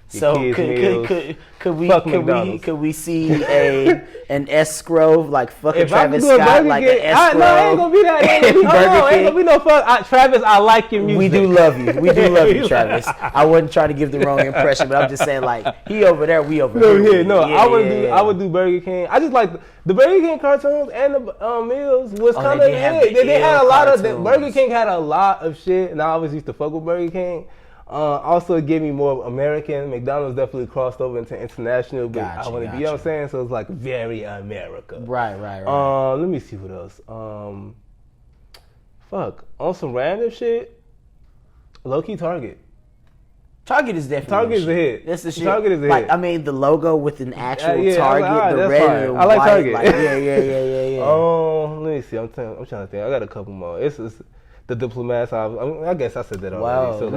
So could we see an Escro like fucking Travis Scott like an Escro? No, it ain't gonna be that. Ain't gonna be no fuck. Travis, I like your music. We do love you, Travis. I wasn't trying to give the wrong impression, but I'm just saying like he over there, we over here. I would do Burger King. I just like the Burger King cartoons and the meals was kind of hit. They had a lot of Burger King had a lot of shit, and I always used to fuck with Burger King. Also, it gave me more American. McDonald's definitely crossed over into international, but I want to be, you know what I'm saying? So it's like very America. Right. Let me see what else. On some random shit, low-key Target. Target is definitely Target is a hit. That's the shit. Target is a like, hit. I mean, the logo with an actual Yeah, Target, I was like, the that's red fine. and I like white. Target. Like, yeah. Let me see. I'm trying to think. I got a couple more. It's the Diplomats. I guess I said that already. Wow. So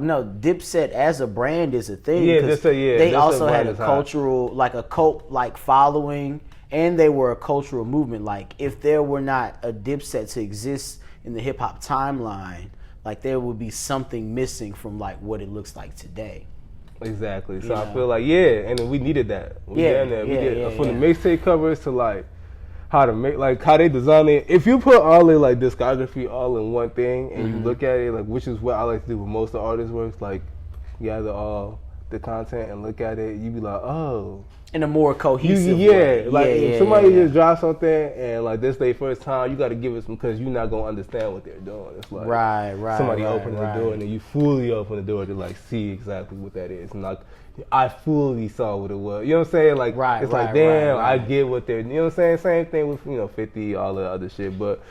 No. Dipset as a brand is a thing. Yeah, They Dipset also brand had a is hot. cultural, like a cult, like following, and they were a cultural movement. Like, if there were not a Dipset to exist in the hip hop timeline, like there would be something missing from like what it looks like today. Exactly. So I feel like and then we needed that. From the mixtape covers to like how to make, like how they design it. If you put all their like discography all in one thing and you look at it, like, which is what I like to do with most of artists' works, like gather all the content and look at it, you be like, oh. In a more cohesive way. If somebody just drops something and like this their first time, you got to give it some, because you're not gonna understand what they're doing. It's like somebody opening the door and then you fully open the door to like see exactly what that is. And like I fully saw what it was. You know what I'm saying? Like it's like damn, I get what they're. You know what I'm saying? Same thing with 50, all the other shit, but.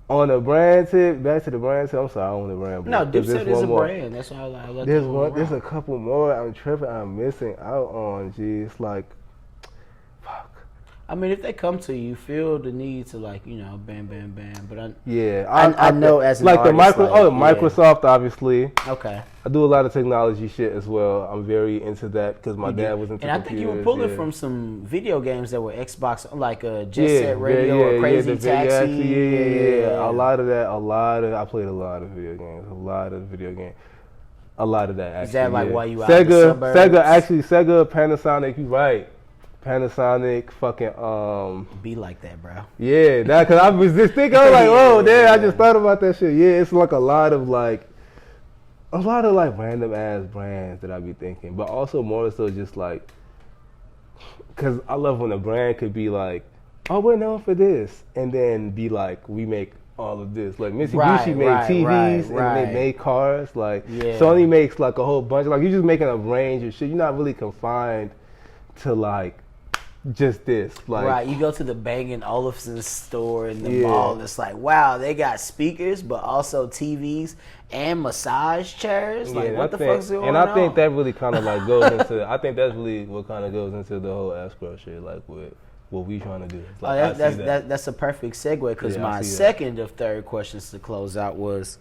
On the brand tip, back to the brand tip. I'm sorry, I don't want the brand. No, Dipset is a brand. That's why I like. There's a couple more I'm tripping. I'm missing out on. Gee, it's like, fuck. I mean, if they come to you, feel the need to like, bam. But I know as an like artist, Microsoft, obviously. Okay. I do a lot of technology shit as well. I'm very into that because my dad was into computers. And I think you were pulling from some video games that were Xbox, like Jet Set Radio or Crazy Taxi. Yeah. A lot of that. I played a lot of video games. A lot of that. Actually, is that like why you out in the suburbs? Sega, Panasonic. You right. Panasonic, fucking Be like that, bro. Yeah, that, because I was just thinking, I was like, whoa, damn, I just thought about that shit. Yeah, it's like a lot of random ass brands that I be thinking, but also more so just like, because I love when a brand could be like, oh, we're known for this, and then be like, we make all of this. Like Mitsubishi made TVs and they made cars. Like Sony makes like a whole bunch. Like you're just making a range of shit. You're not really confined to like just this. Like you go to the Bang & Olufsen store in the mall. It's like, wow, they got speakers, but also TVs and massage chairs. Like what the fuck's going on? And I think that really kind of like goes into. I think that's really what kind of goes into the whole Escro shit. Like with what we trying to do. Like, that's a perfect segue, because my second of third questions to close out was,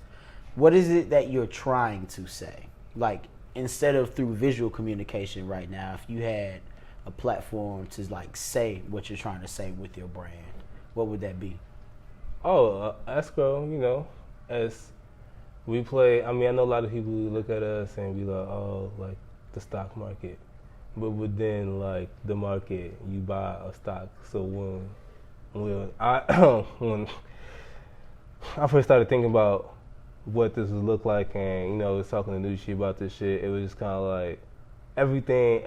what is it that you're trying to say? Like, instead of through visual communication right now, if you had a platform to like say what you're trying to say with your brand, what would that be? Escro, as we play, I mean, I know a lot of people look at us and be like, oh, like the stock market. But within like the market, you buy a stock. So when I first started thinking about what this would look like, and was talking to Nushi about this shit, it was just kind of like everything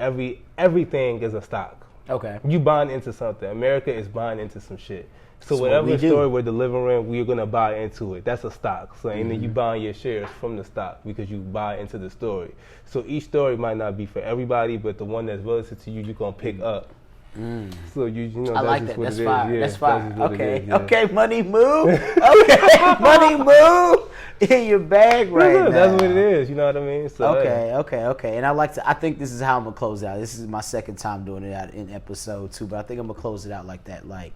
is a stock. Okay. You buying into something. America is buying into some shit. So whatever story we're delivering, we're gonna buy into it. That's a stock. So and then you buying your shares from the stock because you buy into the story. So each story might not be for everybody, but the one that's relative to you, you're gonna pick up. So I like that. That's fine. That's fine. Okay. Yeah. Okay. Money move. Okay. Money move in your bag right now. That's what it is. You know what I mean? So, Okay. And I think this is how I'm gonna close it out. This is my second time doing it out in episode 2, but I think I'm gonna close it out like that. Like,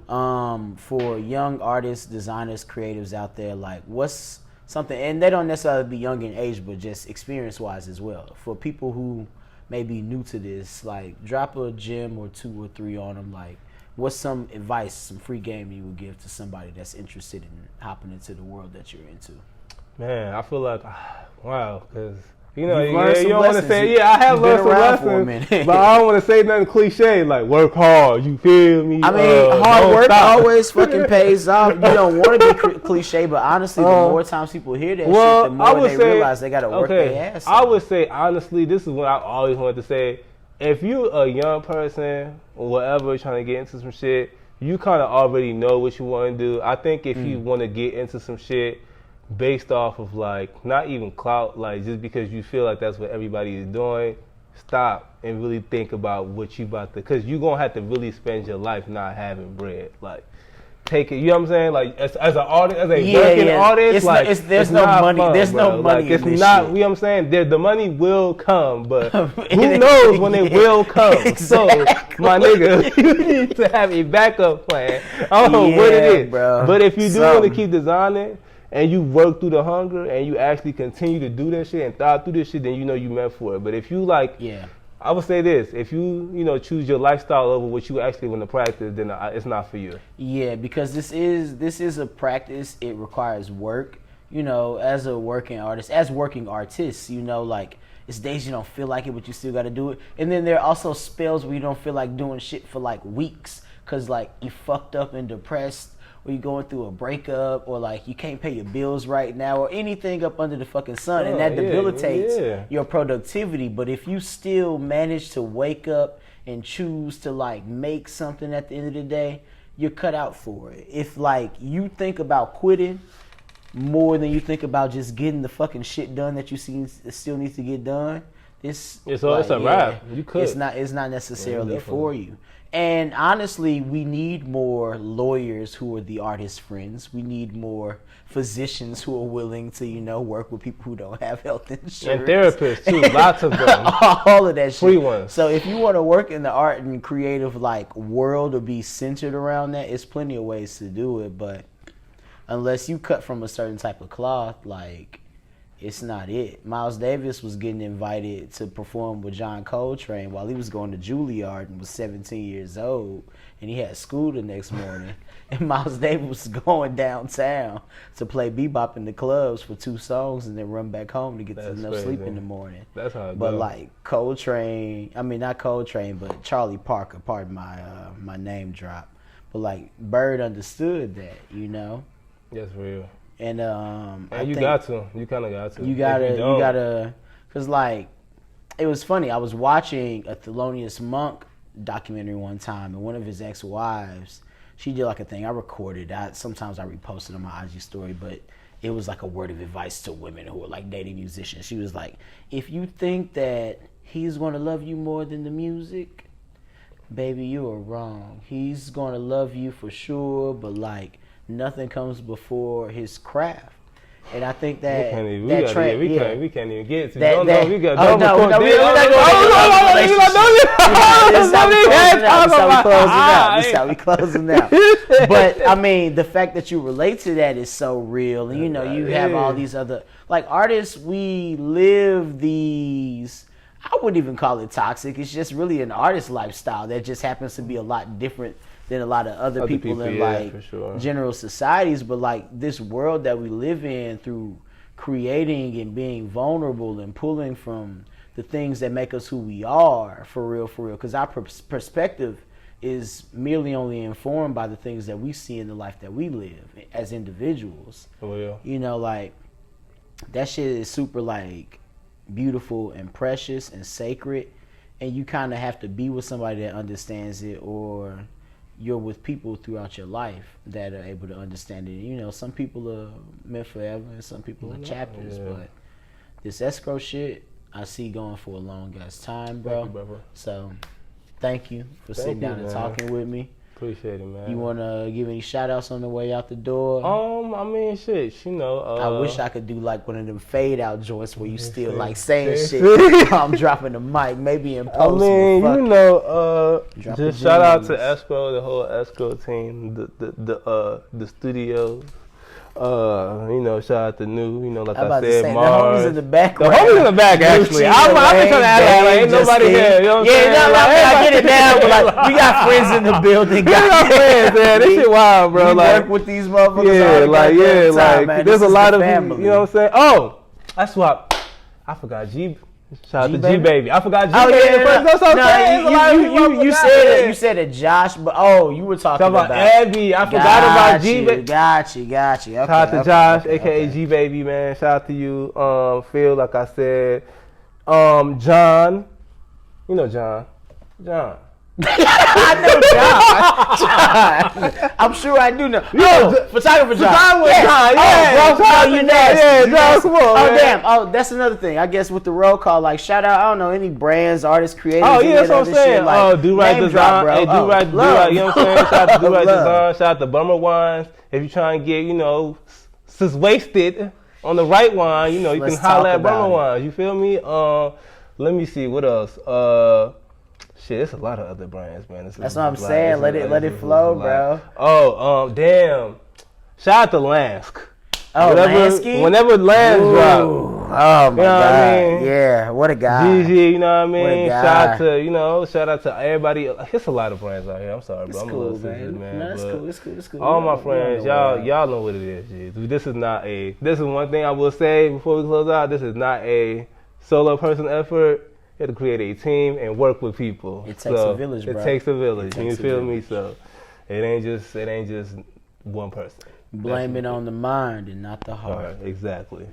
for young artists, designers, creatives out there, like, what's something, and they don't necessarily be young in age, but just experience wise as well. For people who may be new to this, like, drop a gem or 2 or 3 on them. Like, what's some advice, some free game you would give to somebody that's interested in hopping into the world that you're into? Man, I feel like, wow, because you don't want to say, I have learned some lessons, but I don't want to say nothing cliche like work hard. You feel me? I mean, hard work always fucking pays off. You don't want to be cliche, but honestly, the more times people hear that shit, the more they realize they got to work their ass off. I would say, honestly, this is what I always wanted to say. If you a young person or whatever trying to get into some shit, you kind of already know what you want to do. I think if you want to get into some shit based off of like not even clout, like just because you feel like that's what everybody is doing, stop and really think about what you about to, because you're gonna have to really spend your life not having bread. Like take it. You know what I'm saying? Like as an artist, as a working artist, there's no money. Fun, there's bro. no money. Like, it's in this not. shit. You know what I'm saying? The money will come, but who knows when it will come? Exactly. So my nigga, you need to have a backup plan. I don't know what it is, bro. but if you do want to keep designing and you work through the hunger and you actually continue to do that shit and thrive through this shit, then you know you meant for it. But if you I would say this: if you choose your lifestyle over what you actually want to practice, then it's not for you. Yeah, because this is a practice. It requires work. As a working artist, as working artists, like it's days you don't feel like it, but you still got to do it. And then there are also spells where you don't feel like doing shit for like weeks, cause like you fucked up and depressed, or you're going through a breakup, or like you can't pay your bills right now, or anything up under the fucking sun, and that debilitates your productivity. But if you still manage to wake up and choose to like make something at the end of the day, you're cut out for it. If like you think about quitting more than you think about just getting the fucking shit done that you still needs to get done, it's a wrap. You could. It's not necessarily for you. And honestly, we need more lawyers who are the artist friends. We need more physicians who are willing to, work with people who don't have health insurance. And therapists too, lots of them. All of that shit. Free ones. So if you want to work in the art and creative world or be centered around that, it's plenty of ways to do it. But unless you cut from a certain type of cloth, it's not it. Miles Davis was getting invited to perform with John Coltrane while he was going to Juilliard and was 17 years old, and he had school the next morning. And Miles Davis was going downtown to play bebop in the clubs for 2 songs and then run back home to get enough sleep in the morning. That's how it But goes. Coltrane, not Coltrane, but Charlie Parker, pardon my name drop. But Bird understood that, That's real. And you got to. You kind of got to. You gotta, cause it was funny. I was watching a Thelonious Monk documentary one time, and one of his ex-wives, she did a thing. I recorded. Sometimes I reposted on my IG story, but it was a word of advice to women who are dating musicians. She was like, if you think that he's gonna love you more than the music, baby, you are wrong. He's gonna love you for sure, but nothing comes before his craft. And I think that we can't even get to that. We're not going to This is how we closing out. But the fact that you relate to that is so real. And you have all these other artists. We live these. I wouldn't even call it toxic. It's just really an artist lifestyle that just happens to be a lot different than a lot of other people in general societies. But this world that we live in, through creating and being vulnerable and pulling from the things that make us who we are, for real, because our perspective is merely only informed by the things that we see in the life that we live as individuals. That shit is super beautiful and precious and sacred, and you kind of have to be with somebody that understands it, or you're with people throughout your life that are able to understand it. Some people are meant forever and some people are chapters, but this Escro shit I see going for a long ass time, bro. Thank you, brother. So thank you for sitting down and talking with me. Appreciate it, man. You want to give any shout outs on the way out the door? Shit, I wish I could do one of them fade out joints where you still saying shit. I'm dropping the mic, maybe in post. just shout out to Escro, the whole Escro team, the studios. Shout out to New, like I said, Mars. The homies in the background. The homies in the back, actually. I've been trying to act ain't nobody here. You know what I'm saying? I get it now, but we got friends in the building. We got friends, man. This shit wild, bro. We work with these motherfuckers. There's a lot of family. You know what I'm saying? Oh, that's what I forgot. Shout out to G Baby. I forgot G Baby. You said it, Josh, but you were talking about Abby. I forgot about G Baby. Got you. Okay, shout out to Josh, aka G Baby, man. Shout out to you, Phil. Like I said, John. You know John. I know John. I'm sure I do know. Photographer John. John, come on, man. Damn. Oh, that's another thing. I guess with the roll call, like shout out, I don't know, any brands, artists, creators. Oh, yeah, that's what I'm saying. Like, Do Right Design. Hey, Do Right, you know what I'm saying? Shout out to Do Right Design. Shout out to Bummer Wines. If you're trying to get, wasted on the right wine, you can holler at Bummer Wines. You feel me? Let me see, what else? Shit, there's a lot of other brands, man. That's what I'm saying. Let it flow, bro. Oh, damn. Shout out to Lansk. Oh, Lansky? Whenever Lance drop. Oh my God. I mean? Yeah, what a guy. GG, you know what I mean? What a Shout guy. shout out to everybody. There's a lot of brands out here. I'm sorry, bro. It's I'm cool, a little sensitive, man. No, it's cool. All my friends, y'all know what it is, G. This is one thing I will say before we close out. This is not a solo person effort. You have to create a team and work with people. It takes a village, bro. It takes a village. You feel me? So it ain't just one person. Blame it on the mind and not the heart. Exactly.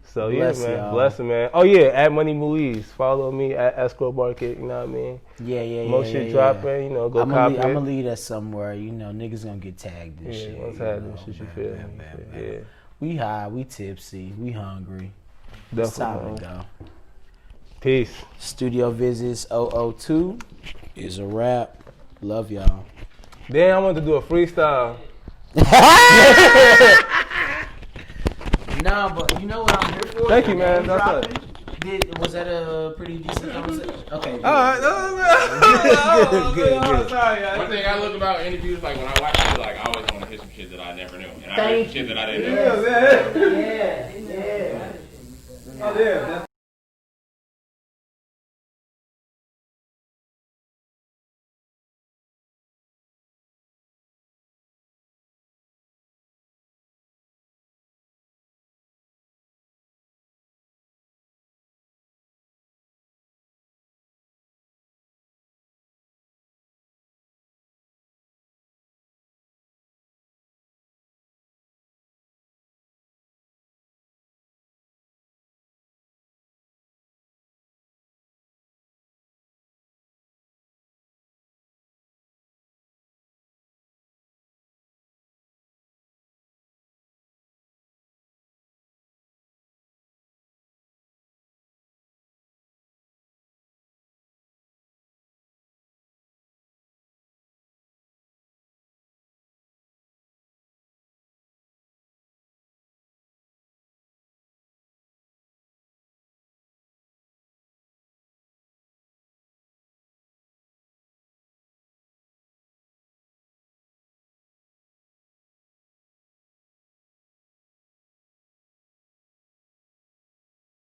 So Bless yeah, man. y'all. Bless it, man. Oh yeah, at Money Muizz. Follow me at Escro Market. You know what I mean? Yeah. Most shit dropping. Go copy it. I'm gonna leave that somewhere. Niggas gonna get tagged this shit. What's happening? Shit, you feel me? Yeah. We high, we tipsy, we hungry. Definitely. It's time to go. Peace. Studio Visits 002 is a wrap. Love y'all. Then I want to do a freestyle. No, but you know what I'm here for? Thank you, man. That's Was that a pretty decent conversation? Okay. All right. Good. Sorry, One thing I love about interviews, like when I watch it, like I always want to hear some shit that I never knew, and I heard some shit that I didn't know. Yeah. Oh, yeah.